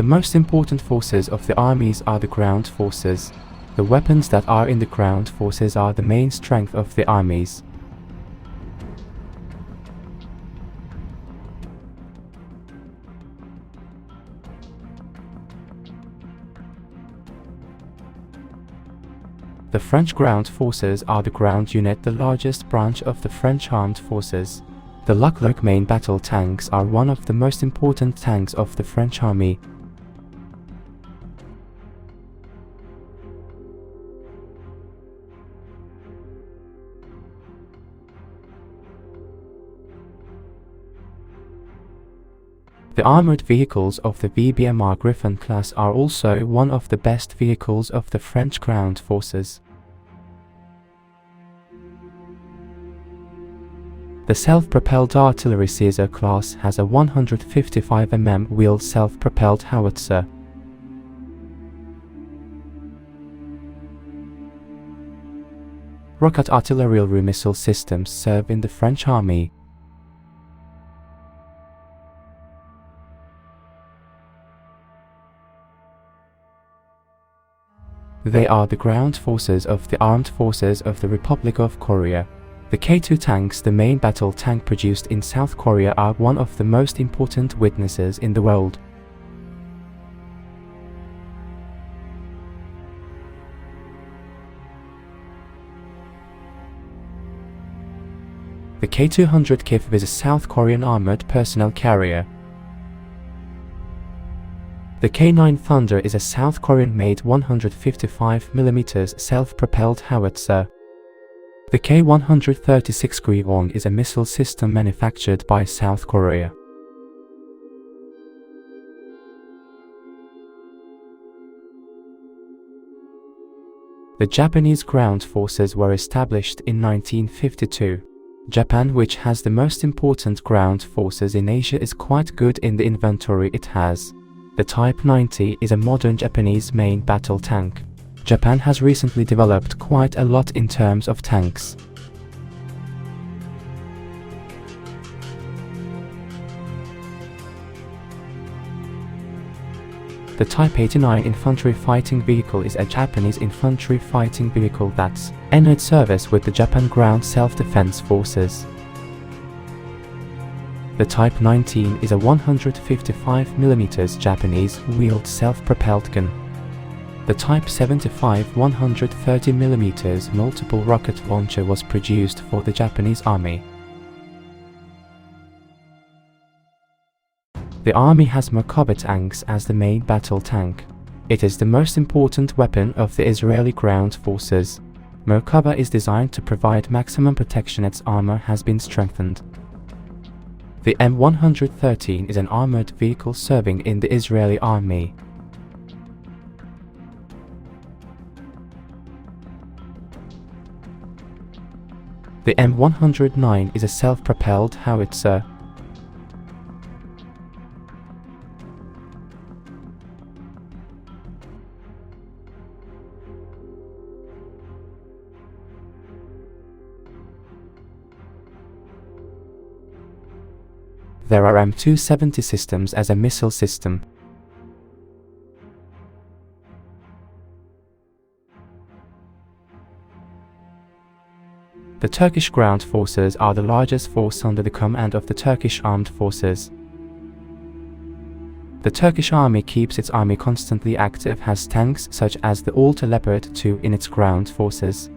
The most important forces of the armies are the ground forces. The weapons that are in the ground forces are the main strength of the armies. The French ground forces are the ground unit, the largest branch of the French armed forces. The Leclerc main battle tanks are one of the most important tanks of the French army. The armored vehicles of the VBMR Griffon class are also one of the best vehicles of the French ground forces. The self-propelled artillery Caesar class has a 155 mm wheeled self-propelled howitzer. Rocket artillery missile systems serve in the French army. They are the ground forces of the armed forces of the Republic of Korea. The K2 tanks, the main battle tank produced in South Korea, are one of the most important witnesses in the world. The K200 KIF is a South Korean armored personnel carrier. The K9 Thunder is a South Korean-made 155 mm self-propelled howitzer. The K136 Gwiwon is a missile system manufactured by South Korea. The Japanese ground forces were established in 1952. Japan, which has the most important ground forces in Asia, is quite good in the inventory it has. The Type 90 is a modern Japanese main battle tank. Japan has recently developed quite a lot in terms of tanks. The Type 89 infantry fighting vehicle is a Japanese infantry fighting vehicle that's entered service with the Japan Ground Self-Defense Forces. The Type 19 is a 155 mm Japanese wheeled self-propelled gun. The Type 75 130 mm multiple rocket launcher was produced for the Japanese Army. The Army has Merkava tanks as the main battle tank. It is the most important weapon of the Israeli ground forces. Merkava is designed to provide maximum protection. Its armor has been strengthened. The M113 is an armored vehicle serving in the Israeli army. The M109 is a self-propelled howitzer. There are M270 systems as a missile system. The Turkish ground forces are the largest force under the command of the Turkish armed forces. The Turkish army keeps its army constantly active, has tanks such as the Alta Leopard 2 in its ground forces.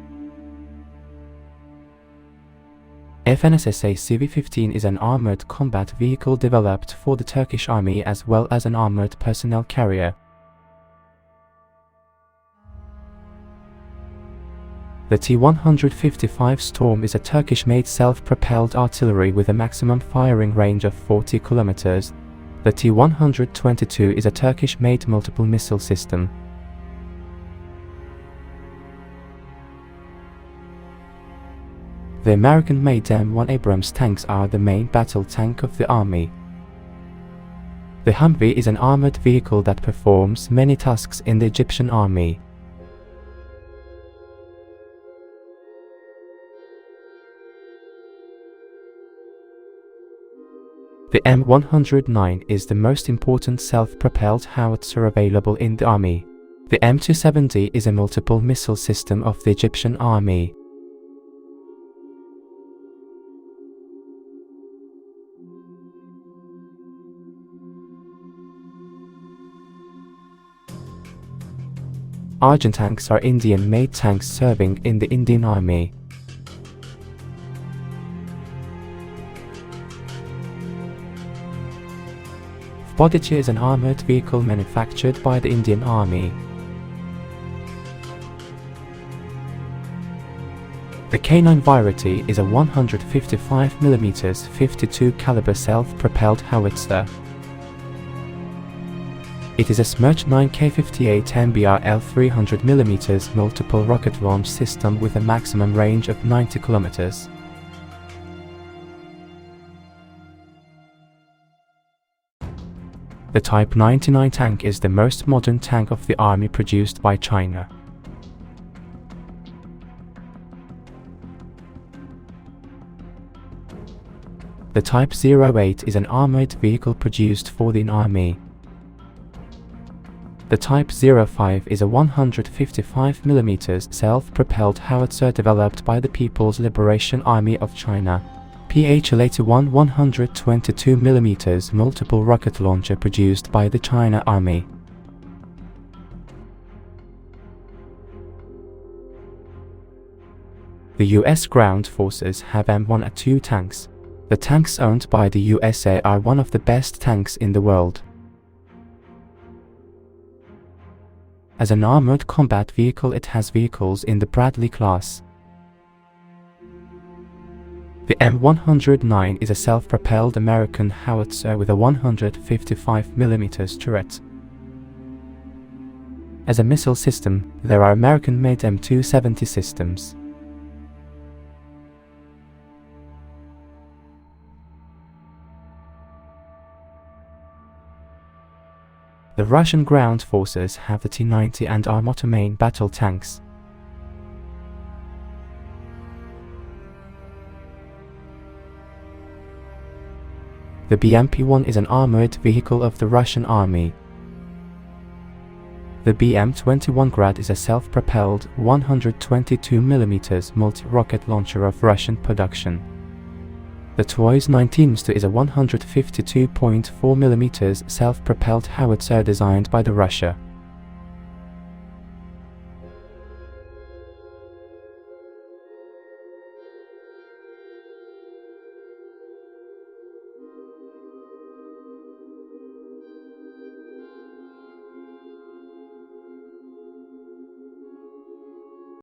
FNSSA CV-15 is an armored combat vehicle developed for the Turkish army as well as an armored personnel carrier. The T-155 Storm is a Turkish-made self-propelled artillery with a maximum firing range of 40 kilometers. The T-122 is a Turkish-made multiple missile system. The American-made M1 Abrams tanks are the main battle tank of the army. The Humvee is an armored vehicle that performs many tasks in the Egyptian army. The M109 is the most important self-propelled howitzer available in the army. The M270 is a multiple missile system of the Egyptian army. Argent tanks are Indian-made tanks serving in the Indian Army. Bodicha is an armoured vehicle manufactured by the Indian Army. The K9 variety is a 155mm 52 caliber self-propelled howitzer. It is a Smerch 9K58 MBRL 300mm multiple rocket launch system with a maximum range of 90 km. The Type 99 tank is the most modern tank of the army produced by China. The Type 08 is an armoured vehicle produced for the army. The Type 05 is a 155mm self-propelled howitzer developed by the People's Liberation Army of China. PHL-81 122mm multiple rocket launcher produced by the China Army. The US Ground Forces have M1A2 tanks. The tanks owned by the USA are one of the best tanks in the world. As an armoured combat vehicle, it has vehicles in the Bradley class. The M109 is a self-propelled American howitzer with a 155mm turret. As a missile system, there are American-made M270 systems. The Russian ground forces have the T-90 and Armata main battle tanks. The BMP-1 is an armoured vehicle of the Russian army. The BM-21 Grad is a self-propelled 122mm multi-rocket launcher of Russian production. The TOIS-19 is a 152.4mm self-propelled howitzer designed by Russia.